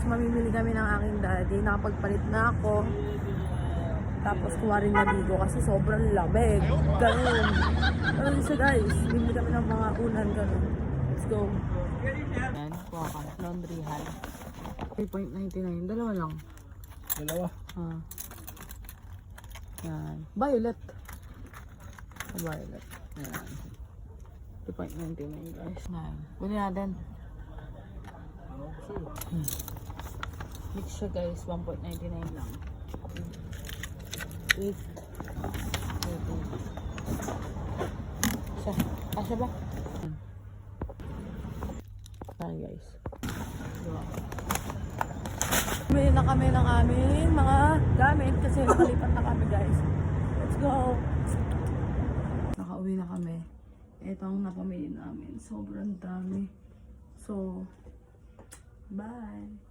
mamimili kami ng aking daddy. Nakapagpalit na ako. Tapos kuha rin na dito kasi sobrang lamig. Ganun. Ganun siya guys. Bibili kami ng mga unan. Ganun. Let's go. Yan. Kuha ka. Laundry hand. 3.99. Dalawa lang. Dalawa. Yan. Violet. Violet. Yan. 2.99 guys. Yan. Bili natin. Mix siya guys. 1.99 lang. Wait. Kasya ba? Sorry guys. Bumili na kami ng aming mga gamit kasi nakalipat na kami guys. Let's go! Nakauwi na kami. Ito ang napamili namin. Sobrang dami. So, bye!